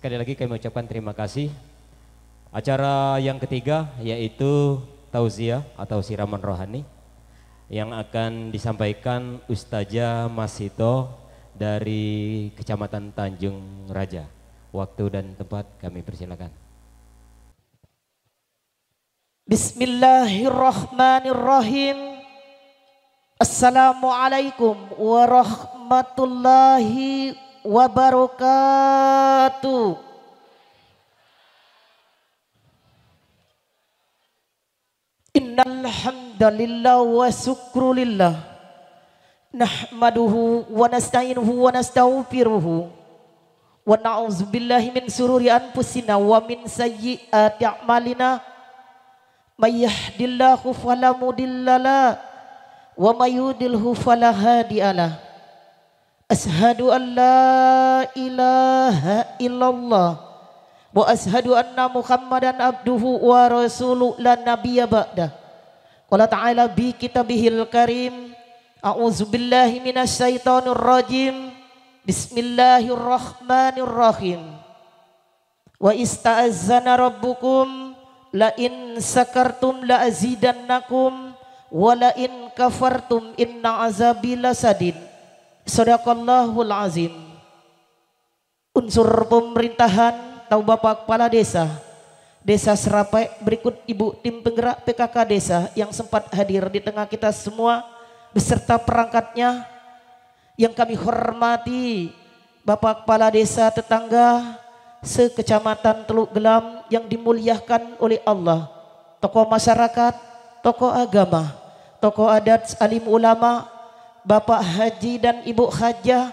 sekali lagi kami ucapkan terima kasih. Acara yang ketiga yaitu tauziah atau siraman rohani yang akan disampaikan Ustazah Masito dari Kecamatan Tanjung Raja. Waktu dan tempat kami persilakan. Bismillahirrahmanirrahim. Assalamualaikum warahmatullahi wabarakatuh. Innal hamdalillah wa syukrulillah nahmaduhu wa nasta'inuhu wa nastaghfiruhu wa na'udzubillahi min sururi anfusina wa min sayyiati a'malina may yahdihillahu fala mudhillalah wa may yudlilhu fala hadiyalah. Ashhadu an la ilaha illallah wa ashhadu anna Muhammadan abduhu wa rasuluhu la nabiyya ba'dah. Qala ta'ala bi kitabihil karim a'udzubillahi minasyaitonir rajim. Bismillahirrahmanirrahim. Wa ista'azzana rabbukum la in sakartum la azidannakum wa la in kafartum inna azabi lasadid. Shadaqallahul azim. Unsur pemerintahan atau Bapak Kepala Desa Desa Serapai, berikut Ibu tim penggerak PKK Desa yang sempat hadir di tengah kita semua beserta perangkatnya. Yang kami hormati Bapak Kepala Desa tetangga sekecamatan Teluk Gelam yang dimuliakan oleh Allah, tokoh masyarakat, tokoh agama, tokoh adat, alim ulama, Bapak Haji dan Ibu Hajah,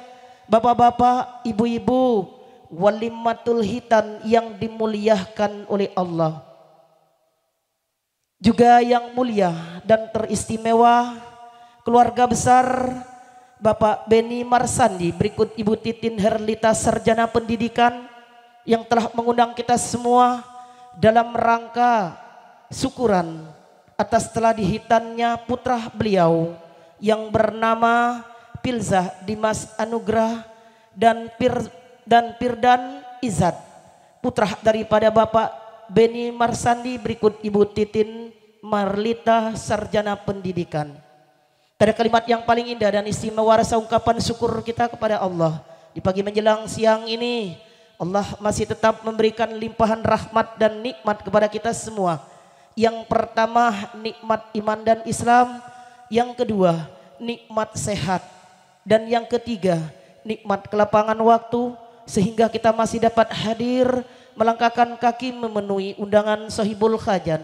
bapak-bapak, ibu-ibu, walimatul hitan yang dimuliakan oleh Allah. Juga yang mulia dan teristimewa keluarga besar Bapak Beni Marsandi, berikut Ibu Titin Herlita Sarjana Pendidikan yang telah mengundang kita semua dalam rangka syukuran atas telah dihitannya putra beliau yang bernama Pilzah Dimas Anugrah dan Firdan Izat, putra daripada Bapak Beni Marsandi, berikut Ibu Titin Marlita Sarjana Pendidikan. Ada kalimat yang paling indah dan istimewa rasa ungkapan syukur kita kepada Allah. Di pagi menjelang siang ini Allah masih tetap memberikan limpahan rahmat dan nikmat kepada kita semua. Yang pertama nikmat iman dan Islam, yang kedua nikmat sehat, dan yang ketiga nikmat kelapangan waktu sehingga kita masih dapat hadir melangkahkan kaki memenuhi undangan Sahibul Hajat.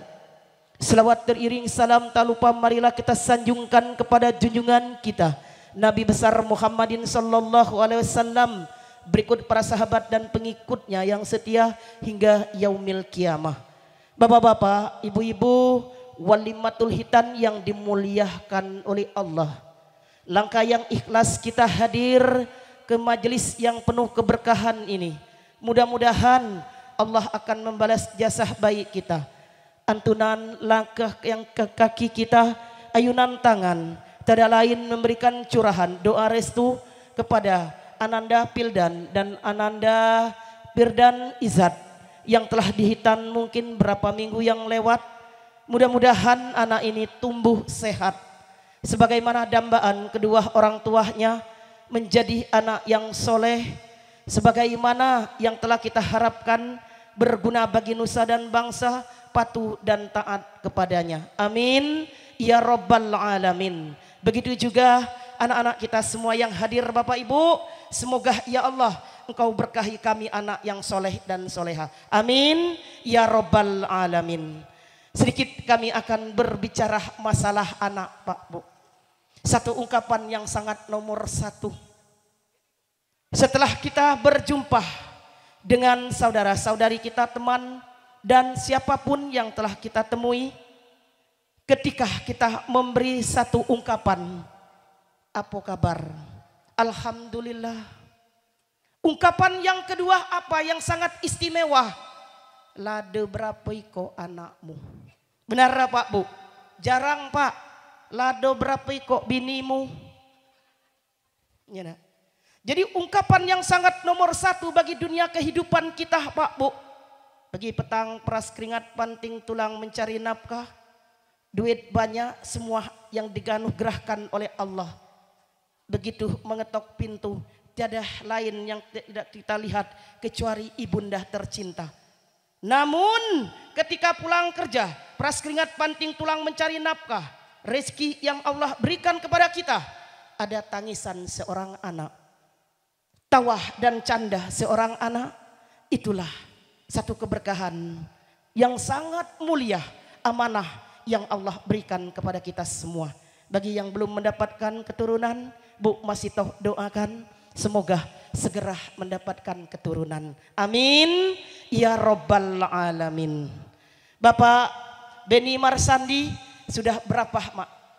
Selawat teriring salam tak lupa marilah kita sanjungkan kepada junjungan kita Nabi besar Muhammadin sallallahu alaihi wasallam, berikut para sahabat dan pengikutnya yang setia hingga yaumil kiamah. Bapak-bapak, ibu-ibu, walimatul hitan yang dimuliakan oleh Allah, langkah yang ikhlas kita hadir ke majelis yang penuh keberkahan ini. Mudah-mudahan Allah akan membalas jasa baik kita. Antunan langkah yang ke kaki kita, ayunan tangan, tiada lain memberikan curahan doa restu kepada Ananda Pildan dan Ananda Firdan Izat yang telah dihitan mungkin berapa minggu yang lewat. Mudah-mudahan anak ini tumbuh sehat sebagaimana dambaan kedua orang tuanya, menjadi anak yang soleh sebagaimana yang telah kita harapkan, berguna bagi nusa dan bangsa, patuh dan taat kepadanya. Amin ya rabbal alamin. Begitu juga anak-anak kita semua yang hadir Bapak Ibu, semoga ya Allah Engkau berkahi kami anak yang soleh dan soleha. Amin ya rabbal alamin. Sedikit kami akan berbicara masalah anak Pak Bu. Satu ungkapan yang sangat nomor satu. Setelah kita berjumpa dengan saudara-saudari kita, teman dan siapapun yang telah kita temui, ketika kita memberi satu ungkapan, apa kabar? Alhamdulillah. Ungkapan yang kedua apa yang sangat istimewa? Lade berapa iko anakmu? Benar Pak Bu? Jarang Pak. Lado berapa iko binimu? Ya, nah. Jadi ungkapan yang sangat nomor satu bagi dunia kehidupan kita Pak Bu. Bagi petang peras keringat panting tulang mencari nafkah. Duit banyak semua yang diganugerahkan oleh Allah. Begitu mengetok pintu tiada lain yang tidak kita lihat kecuali ibunda tercinta. Namun ketika pulang kerja peras keringat panting tulang mencari nafkah. Rezeki yang Allah berikan kepada kita. Ada tangisan seorang anak. Tawah dan canda seorang anak, itulah satu keberkahan yang sangat mulia, amanah yang Allah berikan kepada kita semua. Bagi yang belum mendapatkan keturunan, Bu Masitoh doakan semoga segera mendapatkan keturunan. Amin ya Rabbal Alamin. Bapak Beni Marsandi sudah berapa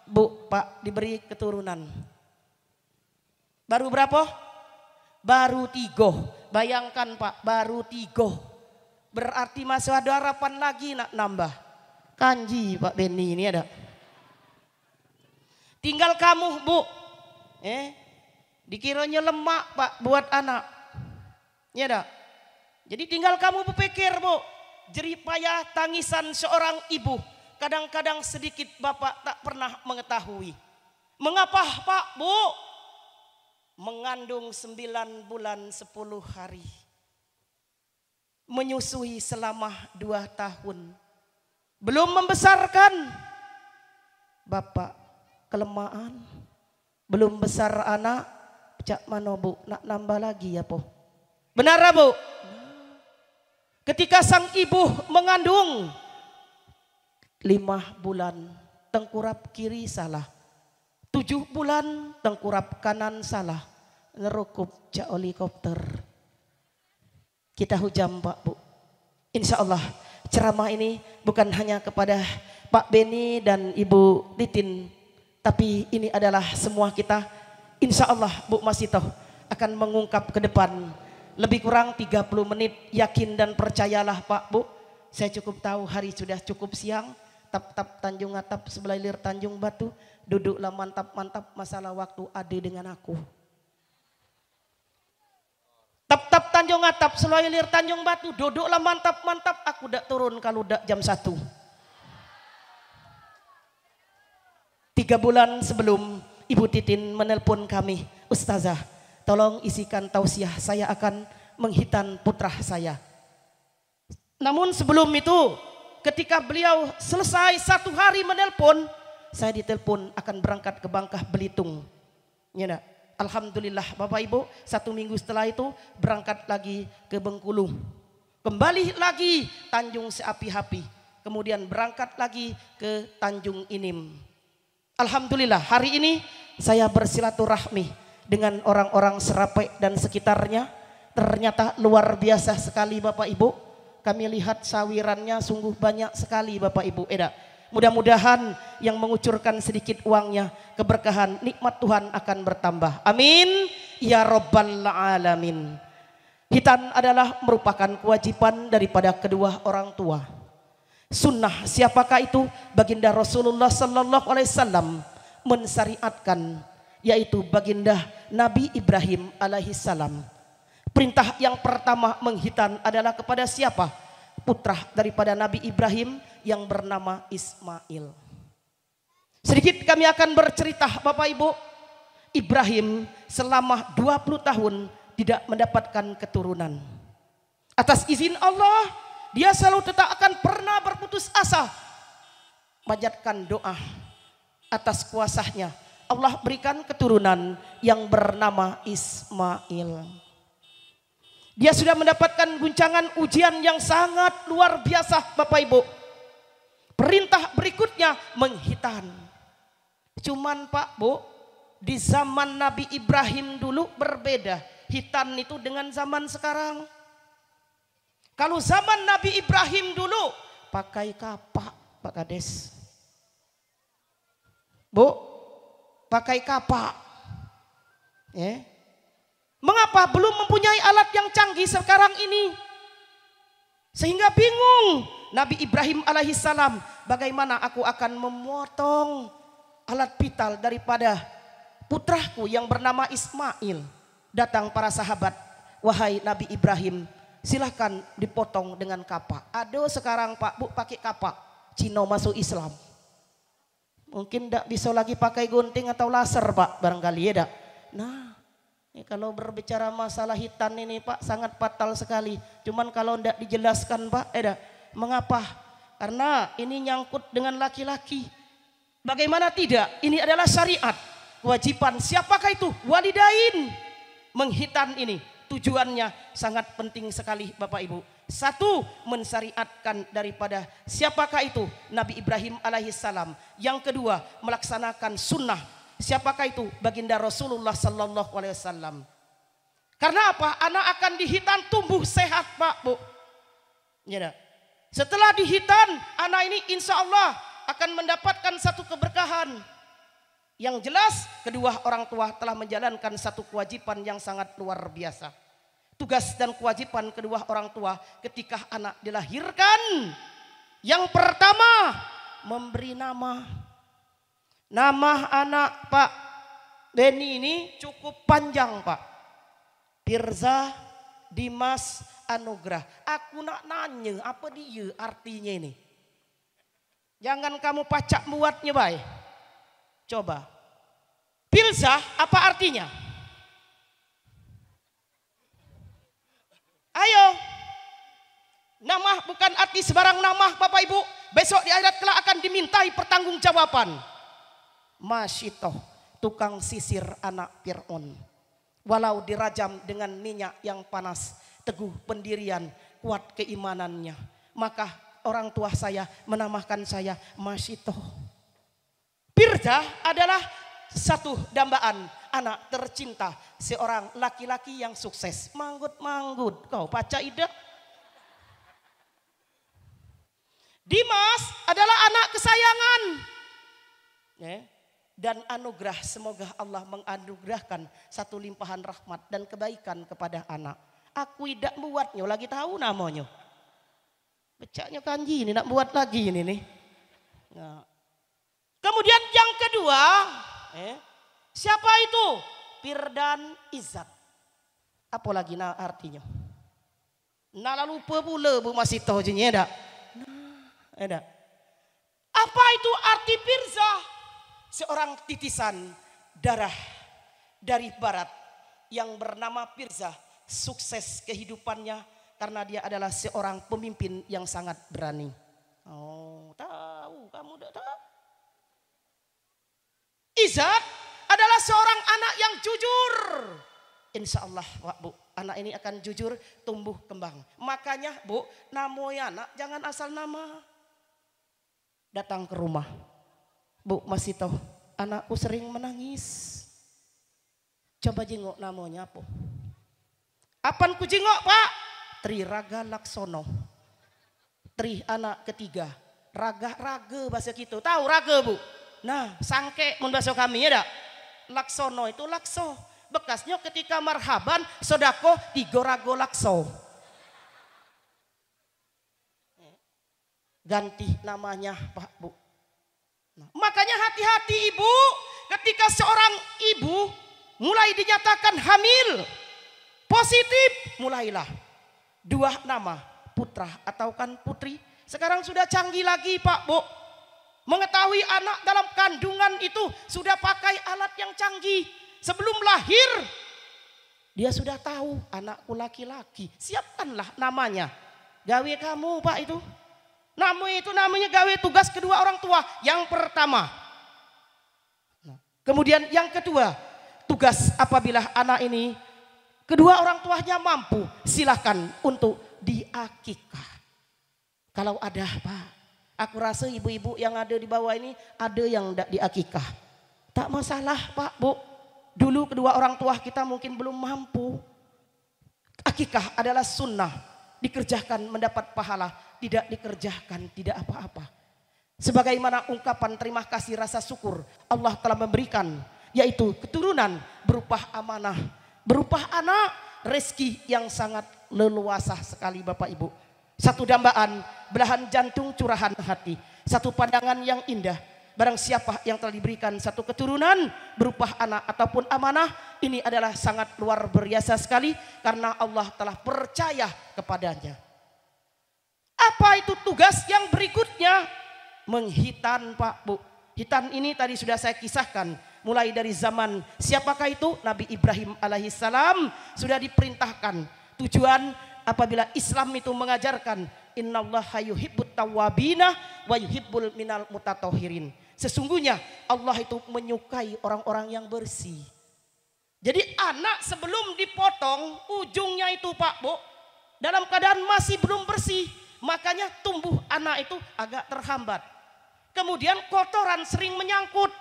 Bu Pak diberi keturunan? Baru berapa? Baru 3. Bayangkan Pak, baru 3. Berarti masih ada harapan lagi nak nambah. Kanji Pak Beni ini ada. Tinggal kamu Bu. Dikiranya lemak Pak buat anak. Ini ada. Jadi tinggal kamu berpikir Bu. Jerih payah tangisan seorang ibu. Kadang-kadang sedikit Bapak tak pernah mengetahui. Mengapa Pak Bu? Mengandung 9 bulan 10 hari. Menyusui selama 2 tahun. Belum membesarkan. Bapak kelemahan. Belum besar anak. Cak mano Bu, nak nambah lagi ya Po. Benar Bu? Ketika sang ibu mengandung 5 bulan. Tengkurap kiri salah. 7 bulan tengkurap kanan salah. Ngerukup jak helikopter. Kita hujam Pak Bu. Insya Allah ceramah ini bukan hanya kepada Pak Beni dan Ibu Titin. Tapi ini adalah semua kita. Insya Allah Bu Masitoh akan mengungkap ke depan. Lebih kurang 30 menit yakin dan percayalah Pak Bu. Saya cukup tahu hari sudah cukup siang. Tap-tap Tanjung Atap sebelah hilir Tanjung Batu. Duduklah mantap-mantap masalah waktu ade dengan aku. Tap-tap Tanjung Atap sebelah hilir Tanjung Batu. Duduklah mantap-mantap aku dak turun kalau dak jam 1. 3 bulan sebelum Ibu Titin menelpon kami. Ustazah tolong isikan tausiah saya akan menghitan putra saya. Namun sebelum itu ketika beliau selesai 1 hari menelpon. Saya ditelepon akan berangkat ke Bangka Belitung. Ya, alhamdulillah Bapak Ibu 1 minggu setelah itu berangkat lagi ke Bengkulu. Kembali lagi Tanjung Seapi-Hapi. Kemudian berangkat lagi ke Tanjung Inim. Alhamdulillah hari ini saya bersilaturahmi dengan orang-orang Serapek dan sekitarnya. Ternyata luar biasa sekali Bapak Ibu. Kami lihat sawirannya sungguh banyak sekali Bapak Ibu. Mudah-mudahan yang mengucurkan sedikit uangnya keberkahan nikmat Tuhan akan bertambah. Amin ya Rabbal Alamin. Hitan adalah merupakan kewajiban daripada kedua orang tua. Sunnah siapakah itu? Baginda Rasulullah Sallallahu Alaihi Wasallam mensyariatkan, yaitu baginda Nabi Ibrahim alaihi salam. Perintah yang pertama menghitan adalah kepada siapa? Putra daripada Nabi Ibrahim yang bernama Ismail. Sedikit kami akan bercerita Bapak Ibu. Ibrahim selama 20 tahun tidak mendapatkan keturunan. Atas izin Allah, dia selalu tetap akan pernah berputus asa. Panjatkan doa atas kuasanya. Allah berikan keturunan yang bernama Ismail. Dia sudah mendapatkan guncangan ujian yang sangat luar biasa Bapak Ibu. Perintah berikutnya menghitan. Cuman Pak Bu, di zaman Nabi Ibrahim dulu berbeda. Hitan itu dengan zaman sekarang. Kalau zaman Nabi Ibrahim dulu pakai kapak Pak Kades. Bu, pakai kapak. Mengapa belum mempunyai alat yang canggih sekarang ini? Sehingga bingung Nabi Ibrahim alaihissalam, bagaimana aku akan memotong alat vital daripada putraku yang bernama Ismail. Datang para sahabat, wahai Nabi Ibrahim, silahkan dipotong dengan kapak. Ada sekarang Pak Bu pakai kapak, Cino masuk Islam. Mungkin tidak bisa lagi pakai gunting atau laser Pak, barangkali ya dak. Nah, ini kalau berbicara masalah hitan ini Pak sangat fatal sekali. Cuman kalau tidak dijelaskan Pak, mengapa? Karena ini nyangkut dengan laki-laki. Bagaimana tidak? Ini adalah syariat, kewajiban. Siapakah itu? Walidain. Menghitan ini tujuannya sangat penting sekali Bapak Ibu. Satu, mensyariatkan daripada siapakah itu? Nabi Ibrahim alaihissalam. Yang kedua, melaksanakan sunnah. Siapakah itu? Baginda Rasulullah sallallahu alaihi wasallam. Karena apa? Anak akan dihitan tumbuh sehat Pak Bu. Ya, setelah dihitan, anak ini insya Allah akan mendapatkan satu keberkahan. Yang jelas kedua orang tua telah menjalankan satu kewajiban yang sangat luar biasa. Tugas dan kewajiban kedua orang tua ketika anak dilahirkan. Yang pertama, memberi nama. Nama anak Pak Beni ini cukup panjang Pak. Pirza Dimas Anugrah. Aku nak nanya apa dia artinya ini. Jangan kamu pacak muatnya baik. Coba. Pirza apa artinya? Ayo. Nama bukan arti sebarang nama Bapak Ibu. Besok di akhirat kelak akan dimintai pertanggungjawaban. Masyitoh, tukang sisir anak Fir'aun. Walau dirajam dengan minyak yang panas, teguh pendirian, kuat keimanannya. Maka orang tua saya menamakan saya Masyitoh. Pirza adalah satu dambaan anak tercinta seorang laki-laki yang sukses. Manggut-manggut, kau baca ida. Dimas adalah anak kesayangan. Dan anugerah, semoga Allah menganugerahkan satu limpahan rahmat dan kebaikan kepada anak. Aku tidak buatnya, lagi tahu namanya. Becaknya kanji ini, nak buat lagi ini nih. Nah. Kemudian yang kedua, siapa itu? Firdan Izzat. Apa lagi artinya? Nah lalu lupa pula Bu masih tahu je ada. Ada. Apa itu arti Firza? Seorang titisan darah dari barat yang bernama Firza, sukses kehidupannya karena dia adalah seorang pemimpin yang sangat berani. Oh, tahu, kamu udah tahu. Izzat adalah seorang anak yang jujur. Insya Allah Bu, anak ini akan jujur tumbuh kembang. Makanya Bu, namanya anak jangan asal nama. Datang ke rumah. Bu masih tahu anakku sering menangis. Coba jengok namanya apa? Apaan ku jengok Pak? Tri Raga Laksono. Tri anak ketiga. Raga bahasa gitu. Tahu raga Bu? Nah, sangke mun bahasa kami ya dak. Laksono itu lakso. Bekasnya ketika marhaban sodako digorago lakso. Ganti namanya Pak Bu. Nah, makanya hati-hati ibu ketika seorang ibu mulai dinyatakan hamil. Positif mulailah. Dua nama, putra atau kan putri. Sekarang sudah canggih lagi Pak Bu. Mengetahui anak dalam kandungan itu sudah pakai alat yang canggih. Sebelum lahir dia sudah tahu anakku laki-laki. Siapkanlah namanya. Gawe kamu Pak itu. Namanya gawe tugas kedua orang tua. Yang pertama. Kemudian yang kedua. Tugas apabila anak ini kedua orang tuanya mampu. Silahkan untuk diakikah. Kalau ada Pak. Aku rasa ibu-ibu yang ada di bawah ini ada yang tidak diakikah. Tak masalah Pak Bu. Dulu kedua orang tua kita mungkin belum mampu. Akikah adalah sunnah. Dikerjakan mendapat pahala. Tidak dikerjakan tidak apa-apa. Sebagaimana ungkapan terima kasih rasa syukur Allah telah memberikan. Yaitu keturunan berupa amanah. Berupa anak rezeki yang sangat leluasa sekali Bapak Ibu. Satu dambaan belahan jantung curahan hati. Satu pandangan yang indah. Barang siapa yang telah diberikan satu keturunan berupa anak ataupun amanah, ini adalah sangat luar biasa sekali karena Allah telah percaya kepadanya. Apa itu tugas yang berikutnya? Menghitan, Pak Bu. Hitan ini tadi sudah saya kisahkan. Mulai dari zaman siapakah itu? Nabi Ibrahim alaihissalam sudah diperintahkan. Tujuan apabila Islam itu mengajarkan innallaha yuhibbut tawwabina wa yuhibbul minal mutatahhirin. Sesungguhnya Allah itu menyukai orang-orang yang bersih. Jadi anak sebelum dipotong ujungnya itu Pak Bu dalam keadaan masih belum bersih, makanya tumbuh anak itu agak terhambat. Kemudian kotoran sering menyangkut.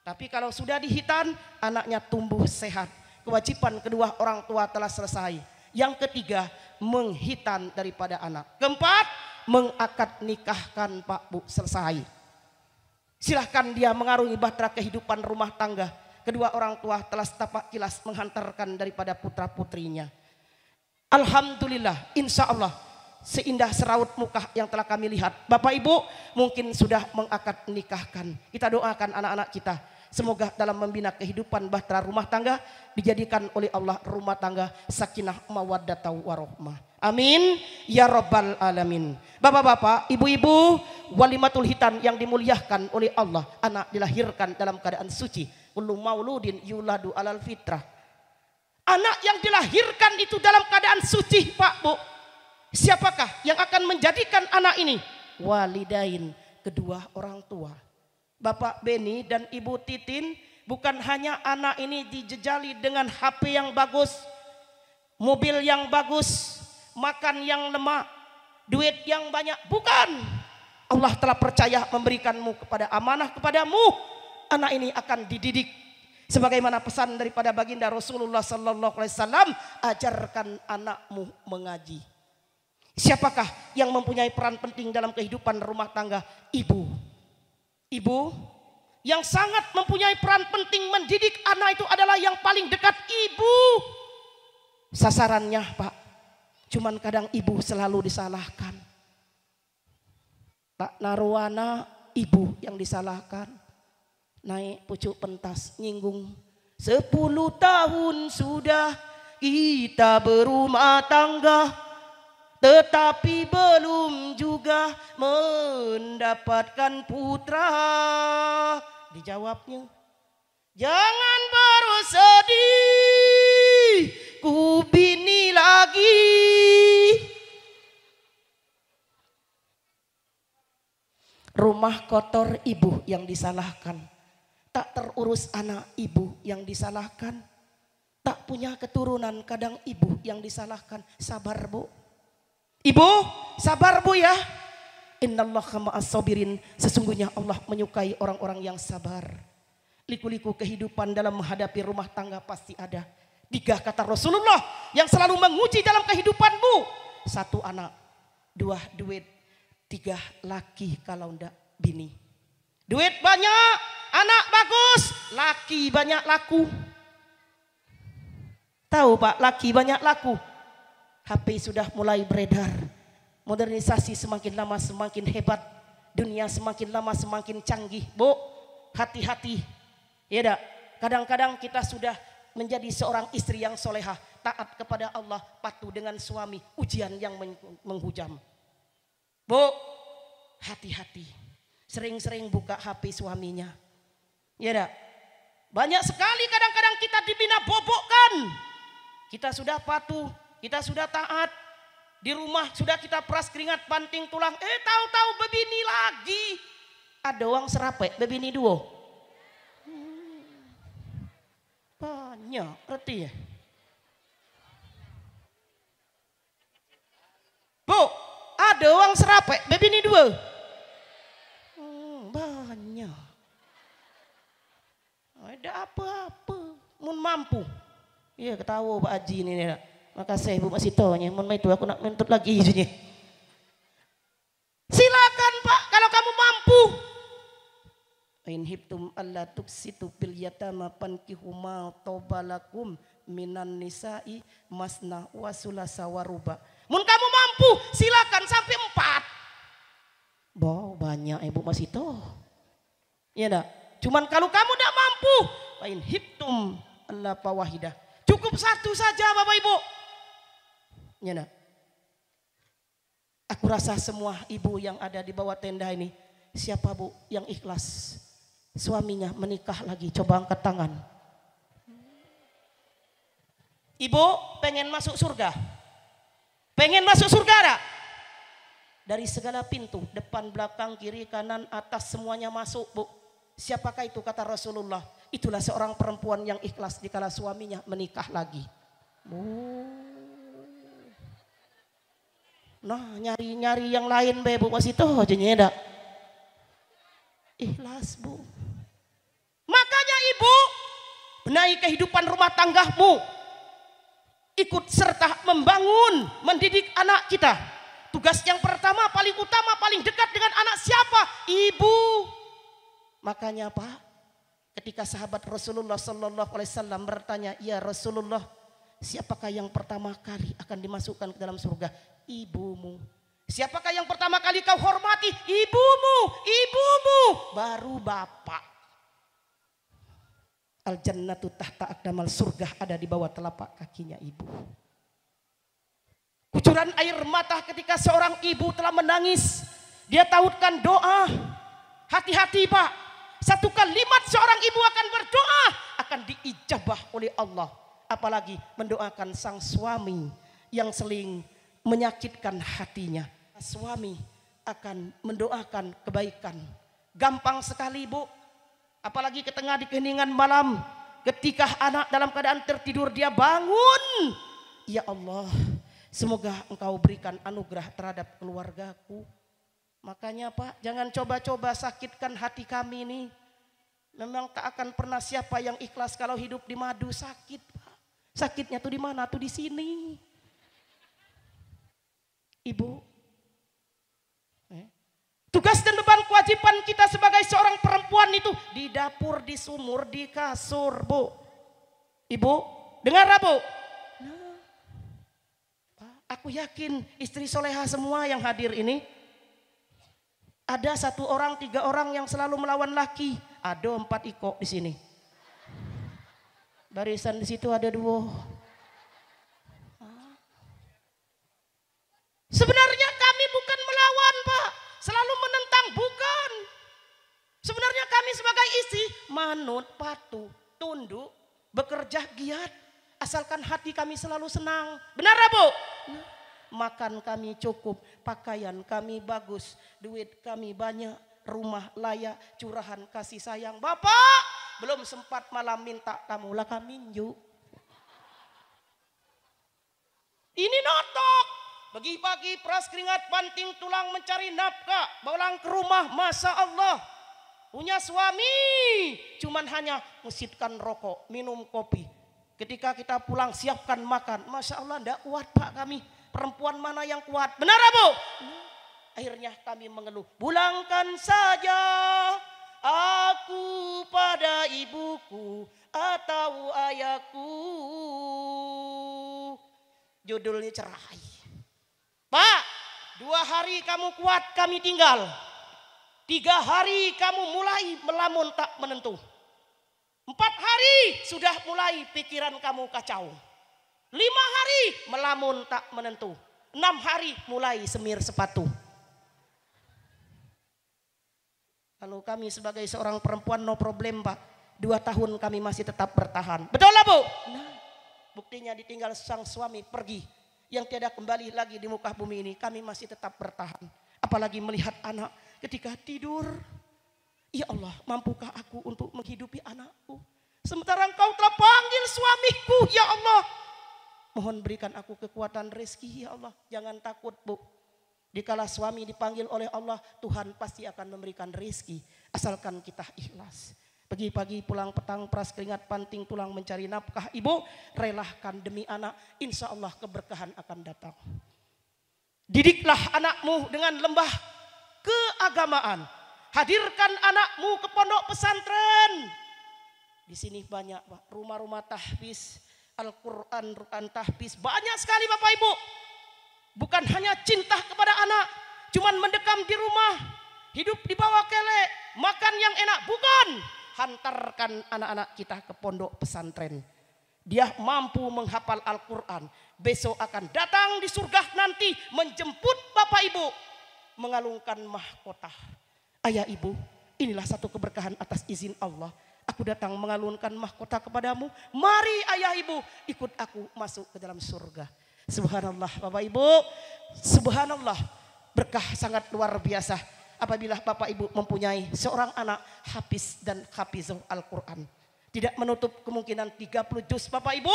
Tapi kalau sudah dihitan, anaknya tumbuh sehat. Kewajiban kedua orang tua telah selesai. Yang ketiga, menghitan daripada anak. Keempat, mengakad nikahkan Pak Bu, selesai. Silahkan dia mengarungi bahtera kehidupan rumah tangga. Kedua orang tua telah setapak kilas menghantarkan daripada putra putrinya. Alhamdulillah, insya Allah seindah seraut muka yang telah kami lihat. Bapak Ibu mungkin sudah mengakad nikahkan. Kita doakan anak-anak kita. Semoga dalam membina kehidupan bahtera rumah tangga dijadikan oleh Allah rumah tangga sakinah mawaddah warahmah. Amin ya rabbal alamin. Bapak-bapak, ibu-ibu, walimatul hitan yang dimuliakan oleh Allah, anak dilahirkan dalam keadaan suci. Kullu mauludin yuladu alal fitrah. Anak yang dilahirkan itu dalam keadaan suci, Pak Bu. Siapakah yang akan menjadikan anak ini? Walidain, kedua orang tua. Bapak Beni dan Ibu Titin, bukan hanya anak ini dijejali dengan HP yang bagus, mobil yang bagus, makan yang lemak, duit yang banyak. Bukan. Allah telah percaya memberikanmu kepada amanah kepadamu. Anak ini akan dididik sebagaimana pesan daripada baginda Rasulullah sallallahu alaihi wasallam, ajarkan anakmu mengaji. Siapakah yang mempunyai peran penting dalam kehidupan rumah tangga? Ibu. Ibu yang sangat mempunyai peran penting mendidik anak itu adalah yang paling dekat, ibu. Sasarannya Pak, cuman kadang ibu selalu disalahkan. Tak naruana ibu yang disalahkan. Naik pucuk pentas nyinggung. 10 tahun sudah kita berumah tangga, tetapi belum juga mendapatkan putra. Dijawabnya, jangan bersedih, ku bini lagi. Rumah kotor ibu yang disalahkan. Tak terurus anak ibu yang disalahkan. Tak punya keturunan kadang ibu yang disalahkan. Sabar Bu. Ibu, sabar Bu ya. Innallaha ma'as sabirin. Sesungguhnya Allah menyukai orang-orang yang sabar. Liku-liku kehidupan dalam menghadapi rumah tangga pasti ada. 3 kata Rasulullah yang selalu menguji dalam kehidupanmu. 1 anak, 2 duit, 3 laki kalau ndak bini. Duit banyak, anak bagus, laki banyak laku. Tahu Pak, laki banyak laku. HP sudah mulai beredar. Modernisasi semakin lama semakin hebat. Dunia semakin lama semakin canggih. Bu, hati-hati. Ya dak, kadang-kadang kita sudah menjadi seorang istri yang solehah, taat kepada Allah, patuh dengan suami, ujian yang menghujam. Bu, hati-hati. Sering-sering buka HP suaminya. Ya dak, banyak sekali kadang-kadang kita dibina bobokkan. Kita sudah patuh, kita sudah taat. Di rumah sudah kita peras keringat banting tulang. Tahu-tahu bebini lagi. Ada uang serapek bebini 2. Banyak berarti ya. Bu, ada uang serapek bebini 2. Banyak. Ada apa-apa. Mun mampu. Iya ketawa Pak Haji ini. Makasih Ibu masih tanya. Mun itu aku nak menuntut lagi isunya. Silakan Pak kalau kamu mampu. In hibtum alla tuksitu bil yatama fankihu ma tobalakum minan nisa'i masna wa sulasa wa ruba. Mun kamu mampu silakan sampai 4. Wow banyak Ibu masih toh. Iya enggak? Cuman kalau kamu tidak mampu, lain hiptum Allah pawahidah. Cukup satu saja Bapak Ibu. Iya enggak? Aku rasa semua ibu yang ada di bawah tenda ini, siapa Bu yang ikhlas suaminya menikah lagi? Coba angkat tangan. Ibu pengen masuk surga? Pengen masuk surga enggak? Dari segala pintu, depan, belakang, kiri, kanan, atas, semuanya masuk Bu. Siapakah itu kata Rasulullah? Itulah seorang perempuan yang ikhlas dikala suaminya menikah lagi. Nah nyari-nyari yang lain be Bu, masih toh aja nyeda. Ikhlas Bu. Makanya ibu benahi kehidupan rumah tanggamu. Ikut serta membangun, mendidik anak kita. Tugas yang pertama, paling utama, paling dekat dengan anak siapa? Ibu. Makanya Pak, ketika sahabat Rasulullah Sallallahu Alaihi Wasallam bertanya, ya Rasulullah, siapakah yang pertama kali akan dimasukkan ke dalam surga? Ibumu. Siapakah yang pertama kali kau hormati? Ibumu, ibumu, baru bapak. Al jannatu tahta aqdamal, surga ada di bawah telapak kakinya ibu. Kucuran air mata ketika seorang ibu telah menangis. Dia tautkan doa. Hati-hati Pak. Satu kalimat seorang ibu akan berdoa akan diijabah oleh Allah. Apalagi mendoakan sang suami yang seling menyakitkan hatinya. Suami akan mendoakan kebaikan. Gampang sekali Bu. Apalagi ke tengah di keheningan malam. Ketika anak dalam keadaan tertidur dia bangun. Ya Allah. Semoga engkau berikan anugerah terhadap keluargaku. Makanya Pak, jangan coba-coba sakitkan hati kami ini. Memang tak akan pernah siapa yang ikhlas kalau hidup di madu sakit Pak. Sakitnya tuh di mana? Tuh di sini. Ibu. Tugas dan beban kewajiban kita sebagai seorang perempuan itu di dapur, di sumur, di kasur Bu. Ibu, dengar Bu? Aku yakin istri soleha semua yang hadir ini. Ada 1 orang, 3 orang yang selalu melawan laki. Ada 4 iko di sini. Barisan di situ ada 2. Sebenarnya kami bukan melawan Pak. Selalu menentang, bukan. Sebenarnya kami sebagai istri manut, patuh, tunduk, bekerja giat. Asalkan hati kami selalu senang. Benar Bu? Makan kami cukup, pakaian kami bagus, duit kami banyak, rumah layak, curahan kasih sayang. Bapak belum sempat malam minta kamu lah kami minju. Ini notok. Pagi-pagi peras keringat banting tulang mencari nafkah, pulang ke rumah, Masya Allah. Punya suami, cuman hanya ngesitkan rokok, minum kopi. Ketika kita pulang siapkan makan. Masya Allah enggak kuat Pak kami. Perempuan mana yang kuat? Benar Bu? Akhirnya kami mengeluh. Pulangkan saja aku pada ibuku atau ayahku. Judulnya cerai. Pak, 2 hari kamu kuat kami tinggal. 3 hari kamu mulai melamun tak menentu. 4 hari sudah mulai pikiran kamu kacau. 5 hari melamun tak menentu. 6 hari mulai semir sepatu. Kalau kami sebagai seorang perempuan no problem Pak. 2 tahun kami masih tetap bertahan. Betul lah Bu? Nah, buktinya ditinggal sang suami pergi. Yang tiada kembali lagi di muka bumi ini. Kami masih tetap bertahan. Apalagi melihat anak ketika tidur. Ya Allah, mampukah aku untuk menghidupi anakku? Sementara engkau telah panggil suamiku, ya Allah. Mohon berikan aku kekuatan rezeki, ya Allah. Jangan takut Bu. Dikala suami dipanggil oleh Allah, Tuhan pasti akan memberikan rezeki. Asalkan kita ikhlas. Pagi-pagi pulang petang peras keringat panting tulang mencari nafkah. Ibu relahkan demi anak, insya Allah keberkahan akan datang. Didiklah anakmu dengan lembah keagamaan. Hadirkan anakmu ke pondok pesantren. Di sini banyak Pak, rumah-rumah tahfiz, Al-Quran, Rukan tahfiz. Banyak sekali Bapak Ibu. Bukan hanya cinta kepada anak, cuman mendekam di rumah. hidup di bawah kelek, makan yang enak. Bukan. Hantarkan anak-anak kita ke pondok pesantren. Dia mampu menghafal Al-Quran. Besok akan datang di surga nanti menjemput bapak ibu. Mengalungkan mahkota. Ayah ibu, inilah satu keberkahan atas izin Allah. Aku datang mengalunkan mahkota kepadamu. Mari ayah ibu ikut aku masuk ke dalam surga. Subhanallah bapak ibu. Subhanallah. Berkah sangat luar biasa. Apabila bapak ibu mempunyai seorang anak hafiz dan hafizah Al-Quran. Tidak menutup kemungkinan 30 juz bapak ibu.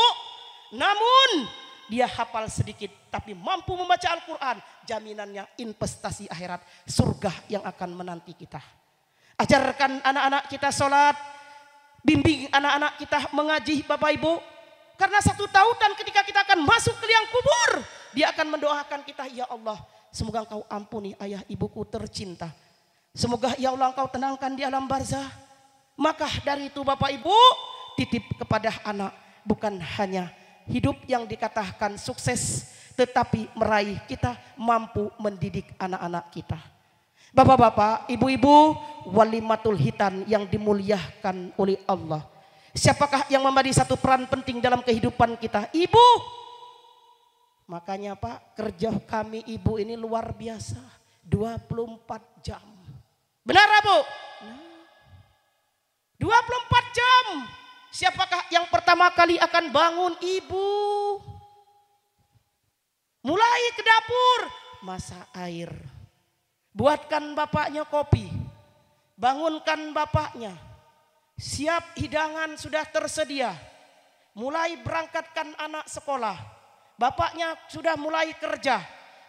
Namun dia hafal sedikit tapi mampu membaca Al-Quran. Jaminannya investasi akhirat. Surga yang akan menanti kita. Ajarkan anak-anak kita sholat. Bimbing anak-anak kita mengaji bapak ibu. Karena satu tautan ketika kita akan masuk ke liang kubur. Dia akan mendoakan kita, ya Allah. Semoga engkau ampuni ayah ibuku tercinta. Semoga ya Allah engkau tenangkan di alam barzah. Maka dari itu bapak ibu titip kepada anak. Bukan hanya hidup yang dikatakan sukses. Tetapi meraih kita mampu mendidik anak-anak kita. Bapak-bapak, ibu-ibu, walimatul hitan yang dimuliakan oleh Allah. Siapakah yang memberi satu peran penting dalam kehidupan kita? Ibu. Makanya Pak, kerja kami ibu ini luar biasa. 24 jam. Benar Bu? 24 jam. Siapakah yang pertama kali akan bangun? Ibu. Mulai ke dapur, masak air. Buatkan bapaknya kopi. Bangunkan bapaknya. Siap hidangan sudah tersedia. Mulai berangkatkan anak sekolah. Bapaknya sudah mulai kerja.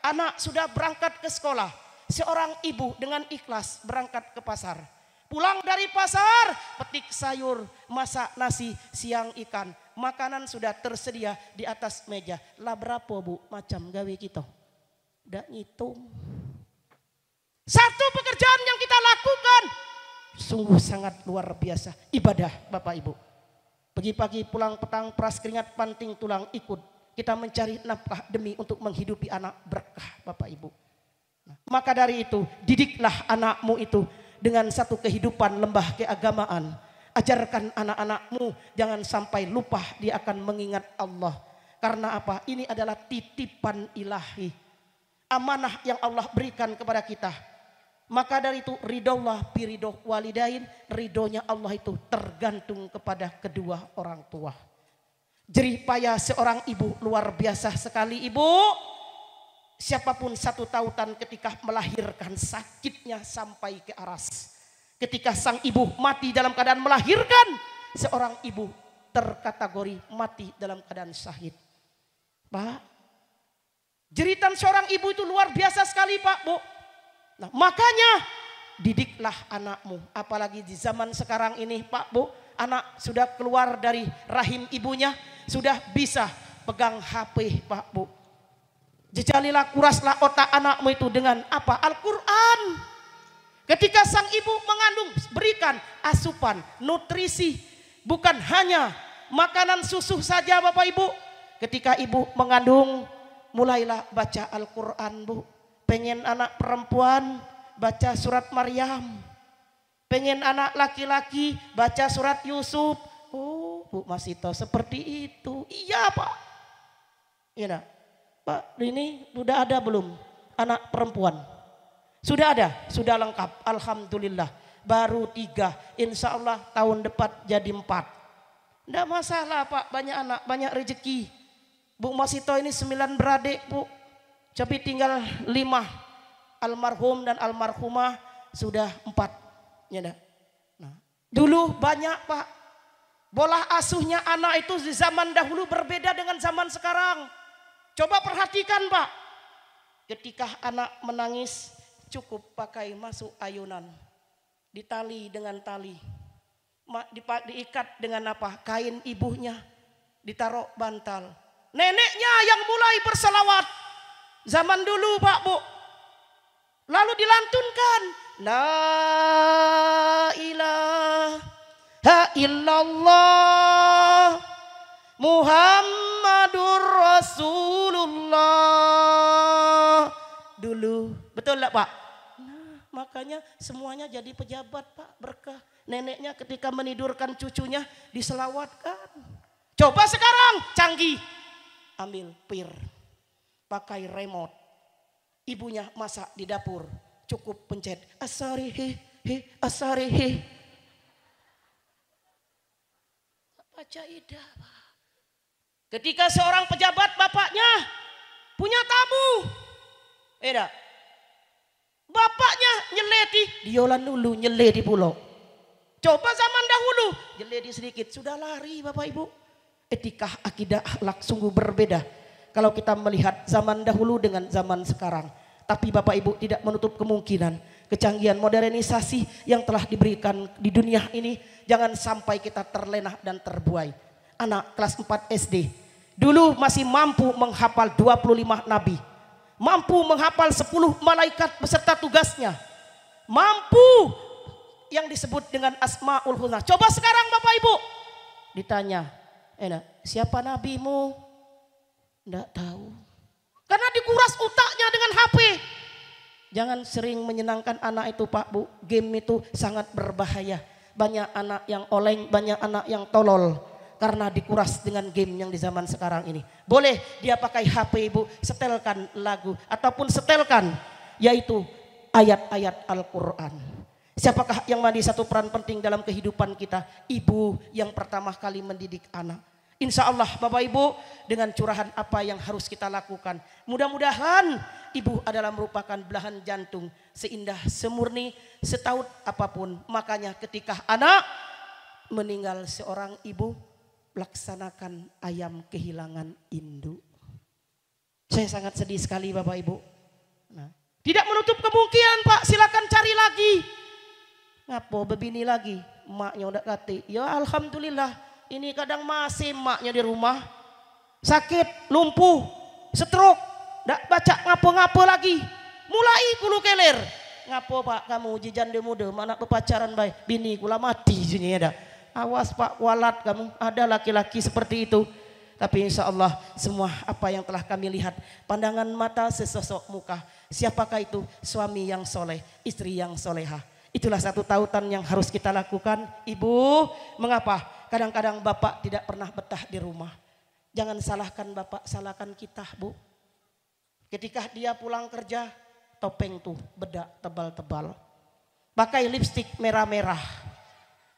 Anak sudah berangkat ke sekolah. Seorang ibu dengan ikhlas berangkat ke pasar. Pulang dari pasar, petik sayur, masak nasi, siang ikan. Makanan sudah tersedia di atas meja. Lah berapa Bu macam gawe kita? Ndak ngitung. Satu pekerjaan yang kita lakukan sungguh sangat luar biasa. Ibadah Bapak Ibu. Pagi-pagi pulang petang peras keringat panting tulang ikut. Kita mencari nafkah demi untuk menghidupi anak berkah Bapak Ibu. Nah, maka dari itu didiklah anakmu itu dengan satu kehidupan lembah keagamaan. Ajarkan anak-anakmu jangan sampai lupa dia akan mengingat Allah. Karena apa? Ini adalah titipan ilahi. Amanah yang Allah berikan kepada kita. Maka dari itu ridhoullah biridho walidain. Ridhonya Allah itu tergantung kepada kedua orang tua. Jerih payah seorang ibu luar biasa sekali ibu. Siapapun satu tautan ketika melahirkan sakitnya sampai ke aras. Ketika sang ibu mati dalam keadaan melahirkan. Seorang ibu terkategori mati dalam keadaan syahid. Pak. Jeritan seorang ibu itu luar biasa sekali Pak Bu. Nah makanya didiklah anakmu. Apalagi di zaman sekarang ini Pak Bu. Anak sudah keluar dari rahim ibunya. Sudah bisa pegang HP Pak Bu. Jejalilah kuraslah otak anakmu itu dengan apa? Al-Quran. Ketika sang ibu mengandung berikan asupan, nutrisi. Bukan hanya makanan susu saja Bapak Ibu. Ketika ibu mengandung mulailah baca Al-Quran Bu. Pengen anak perempuan baca surat Maryam. Pengen anak laki-laki baca surat Yusuf. Oh Bu Masito seperti itu. Iya Pak. Iya Pak ini sudah ada belum anak perempuan? Sudah ada, sudah lengkap. Alhamdulillah. Baru 3. Insya Allah tahun depan jadi 4. Tidak masalah Pak, banyak anak, banyak rezeki. Bu Masito ini 9 beradik Bu. Tapi tinggal 5. Almarhum dan almarhumah sudah 4. Ya, nah, dulu banyak Pak. Bola asuhnya anak itu di zaman dahulu berbeda dengan zaman sekarang. Coba perhatikan Pak. Ketika anak menangis cukup pakai masuk ayunan. Ditali dengan tali. Diikat dengan apa? Kain ibunya. Ditaruh bantal. Neneknya yang mulai berselawat. Zaman dulu Pak Bu. Lalu dilantunkan. La ilaha illallah. Muhammadur Rasulullah. Dulu. Betul lah Pak? Nah, Makanya semuanya jadi pejabat Pak, berkah. Neneknya ketika menidurkan cucunya diselawatkan. Coba sekarang canggih. Ambil pir, pakai remote. Ibunya masak di dapur, cukup pencet asarihi, asarihi. Baca idah Pak. Ketika seorang pejabat bapaknya punya tamu. Bapaknya nyeledi, diolan dulu nyeledi pulau. Coba zaman dahulu, nyeledi sedikit, sudah lari Bapak Ibu. Etika, akidah, akhlak sungguh berbeda. Kalau kita melihat zaman dahulu dengan zaman sekarang. Tapi Bapak Ibu tidak menutup kemungkinan kecanggihan modernisasi yang telah diberikan di dunia ini. Jangan sampai kita terlena dan terbuai. Anak kelas 4 SD. Dulu masih mampu menghafal 25 nabi. Mampu menghafal 10 malaikat beserta tugasnya. Mampu yang disebut dengan Asmaul Husna. Coba sekarang Bapak Ibu ditanya, siapa nabimu? Tidak tahu. Karena dikuras otaknya dengan HP. Jangan sering menyenangkan anak itu Pak Bu. Game itu sangat berbahaya. Banyak anak yang oleng, banyak anak yang tolol. Karena dikuras dengan game yang di zaman sekarang ini. Boleh dia pakai HP Ibu, setelkan lagu. Ataupun setelkan yaitu ayat-ayat Al-Quran. Siapakah yang menjadi satu peran penting dalam kehidupan kita? Ibu yang pertama kali mendidik anak. Insya Allah Bapak Ibu dengan curahan apa yang harus kita lakukan. Mudah-mudahan ibu adalah merupakan belahan jantung seindah, semurni, setaut apapun. Makanya ketika anak meninggal seorang ibu, laksanakan ayam kehilangan induk. Saya sangat sedih sekali Bapak Ibu. Nah, tidak menutup kemungkinan Pak, silakan cari lagi. Ngapo begini lagi? Emaknya udah kati. Ya alhamdulillah. Ini kadang masih emaknya di rumah. Sakit, lumpuh, stroke. Nggak baca ngapo-ngapo lagi. Mulai kulu keler. Ngapo Pak kamu jijande muda. Mana pepacaran baik. Bini kula mati jadinya dah. Awas Pak walat kamu. Ada laki-laki seperti itu. Tapi insya Allah semua apa yang telah kami lihat. Pandangan mata sesosok muka. Siapakah itu? Suami yang soleh. Istri yang soleha. Itulah satu tautan yang harus kita lakukan. Ibu, mengapa? Kadang-kadang bapak tidak pernah betah di rumah. Jangan salahkan bapak, salahkan kita Bu. Ketika dia pulang kerja, topeng tuh bedak tebal-tebal. Pakai lipstik merah-merah.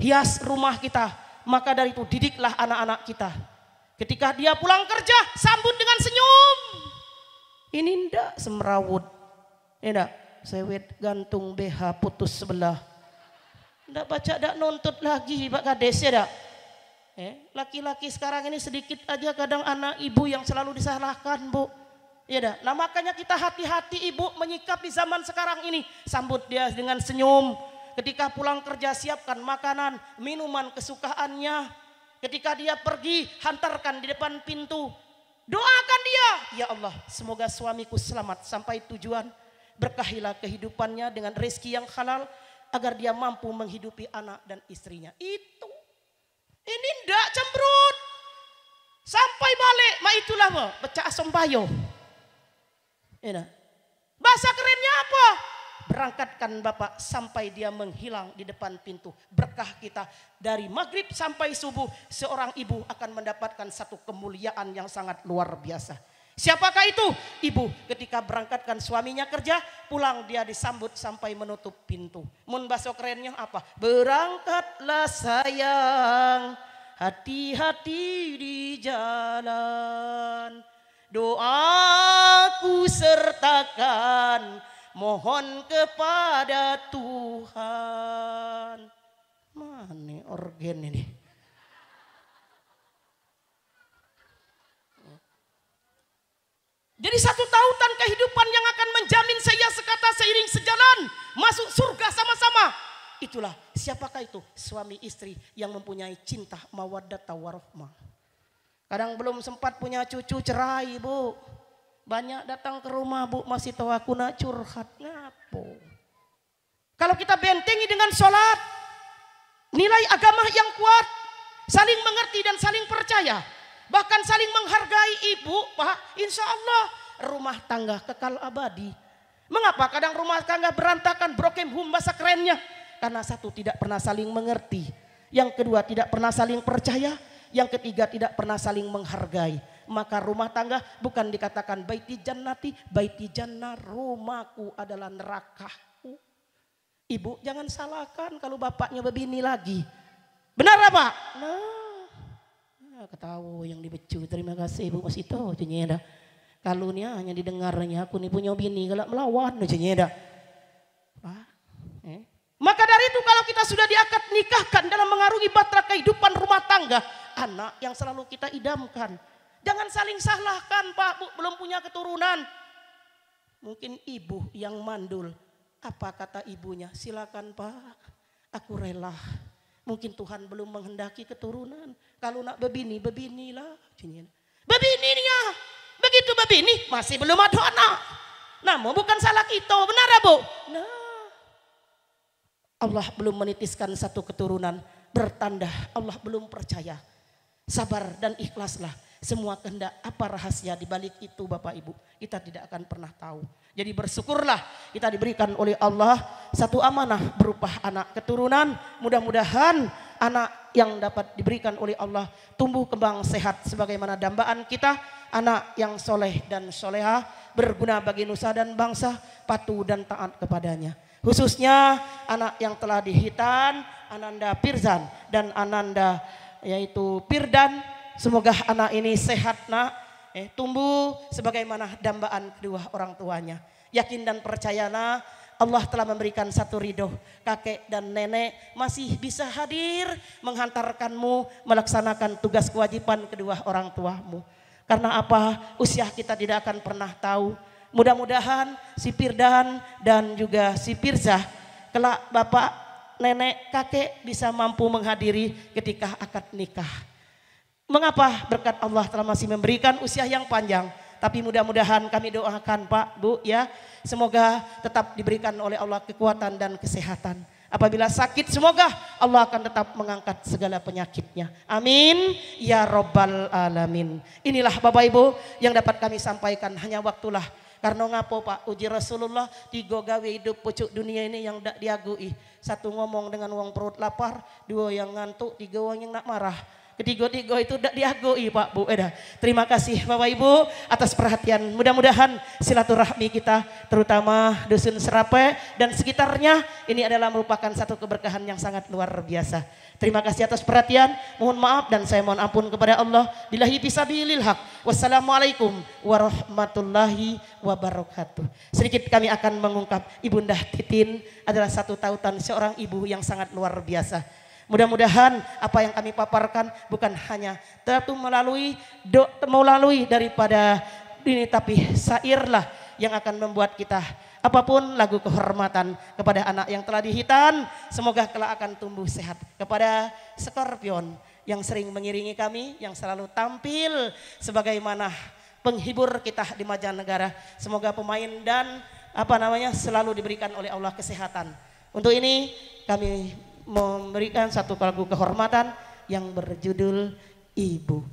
Hias rumah kita. Maka dari itu didiklah anak-anak kita. Ketika dia pulang kerja, sambut dengan senyum. Ini ndak semrawut. Ndak sewet gantung BH putus sebelah. Ndak baca, ndak nuntut lagi Pak Kades ya dak. Laki-laki sekarang ini sedikit aja kadang anak ibu yang selalu disalahkan Bu. Ya dah. Nah makanya kita hati-hati ibu menyikapi zaman sekarang ini. Sambut dia dengan senyum. Ketika pulang kerja siapkan makanan, minuman kesukaannya. Ketika dia pergi hantarkan di depan pintu. Doakan dia. Ya Allah semoga suamiku selamat sampai tujuan. Berkahilah kehidupannya dengan rezeki yang halal. Agar dia mampu menghidupi anak dan istrinya. Itu. Ini ndak cemberut. Sampai balik, ma itulah mo, pecah sompayo. Ini. Bahasa kerennya apa? Berangkatkan Bapak sampai dia menghilang di depan pintu. Berkah kita dari maghrib sampai subuh. Seorang ibu akan mendapatkan satu kemuliaan yang sangat luar biasa. Siapakah itu? Ibu ketika berangkatkan suaminya kerja, pulang dia disambut sampai menutup pintu. Mun bahasa kerennya apa? Berangkatlah sayang, hati-hati di jalan. Doaku sertakan, mohon kepada Tuhan. Mana organ ini? Jadi satu tautan kehidupan yang akan menjamin saya sekata seiring sejalan masuk surga sama-sama. Itulah siapakah itu? Suami istri yang mempunyai cinta mawaddah warahmah. Kadang belum sempat punya cucu cerai Bu. Banyak datang ke rumah Bu masih tahu aku nak curhat. Ngapo? Kalau kita bentengi dengan sholat, nilai agama yang kuat, saling mengerti dan saling percaya. Bahkan saling menghargai ibu, Pak. Insya Allah rumah tangga kekal abadi. Mengapa kadang rumah tangga berantakan, broken home bahasa kerennya? Karena satu, tidak pernah saling mengerti. Yang kedua, tidak pernah saling percaya. Yang ketiga, tidak pernah saling menghargai. Maka rumah tangga bukan dikatakan baiti jannati, baiti jannah, rumahku adalah nerakaku. Ibu jangan salahkan kalau bapaknya begini lagi. Benar apa? Nah, ketahu yang dibecu. Terima kasih Ibu Masito. Dah. Kalau nih hanya didengarnya aku nih punya bini galak melawan. Dah. Maka dari itu kalau kita sudah diakad nikahkan dalam mengarungi bahtera kehidupan rumah tangga, anak yang selalu kita idamkan. Jangan saling salahkan, Pak, Bu, belum punya keturunan. Mungkin ibu yang mandul. Apa kata ibunya? Silakan, Pak, aku rela. Mungkin Tuhan belum menghendaki keturunan. Kalau nak bebini, bebinilah. Bebininya, begitu bebini, masih belum ada anak. Namun bukan salah kita, benar ya, Bu? Nah, Allah belum menitiskan satu keturunan. Bertanda Allah belum percaya. Sabar dan ikhlaslah. Semua kehendak apa rahasia di balik itu Bapak Ibu, kita tidak akan pernah tahu. Jadi bersyukurlah kita diberikan oleh Allah satu amanah berupa anak keturunan. Mudah-mudahan anak yang dapat diberikan oleh Allah tumbuh kembang sehat sebagaimana dambaan kita. Anak yang soleh dan soleha, berguna bagi nusa dan bangsa, patuh dan taat kepadanya. Khususnya anak yang telah dihitan, Ananda Pirzan dan Ananda yaitu Pirdan. Semoga anak ini sehat nak, tumbuh sebagaimana dambaan kedua orang tuanya. Yakin dan percayalah Allah telah memberikan satu ridho. Kakek dan nenek masih bisa hadir menghantarkanmu melaksanakan tugas kewajiban kedua orang tuamu. Karena apa? Usia kita tidak akan pernah tahu. Mudah-mudahan si Pirdan dan juga si Pirzah kelak bapak, nenek, kakek bisa mampu menghadiri ketika akad nikah. Mengapa? Berkat Allah telah masih memberikan usia yang panjang. Tapi mudah-mudahan kami doakan Pak, Bu ya. Semoga tetap diberikan oleh Allah kekuatan dan kesehatan. Apabila sakit semoga Allah akan tetap mengangkat segala penyakitnya. Amin. Ya Rabbal Alamin. Inilah Bapak Ibu yang dapat kami sampaikan. Hanya waktulah. Karena ngapo Pak, uji Rasulullah 3 gawe hidup pucuk dunia ini yang tak diagui. 1 ngomong dengan uang perut lapar, 2 yang ngantuk, 3 orang yang nak marah. Ketiga-tiga itu tidak diagui Pak Bu. Terima kasih Bapak Ibu atas perhatian. Mudah-mudahan silaturahmi kita terutama Dusun Serape dan sekitarnya ini adalah merupakan satu keberkahan yang sangat luar biasa. Terima kasih atas perhatian. Mohon maaf dan saya mohon ampun kepada Allah. Billahi fisabilil haq. Wassalamualaikum warahmatullahi wabarakatuh. Sedikit kami akan mengungkap Ibunda Titin adalah satu tautan seorang ibu yang sangat luar biasa. Mudah-mudahan apa yang kami paparkan bukan hanya tentu melalui daripada ini, tapi syairlah yang akan membuat kita apapun lagu kehormatan kepada anak yang telah dihitan. Semoga kelak akan tumbuh sehat. Kepada Scorpion yang sering mengiringi kami, yang selalu tampil sebagaimana penghibur kita di Majanegara. Semoga pemain dan selalu diberikan oleh Allah kesehatan. Untuk ini kami memberikan satu lagu kehormatan yang berjudul Ibu.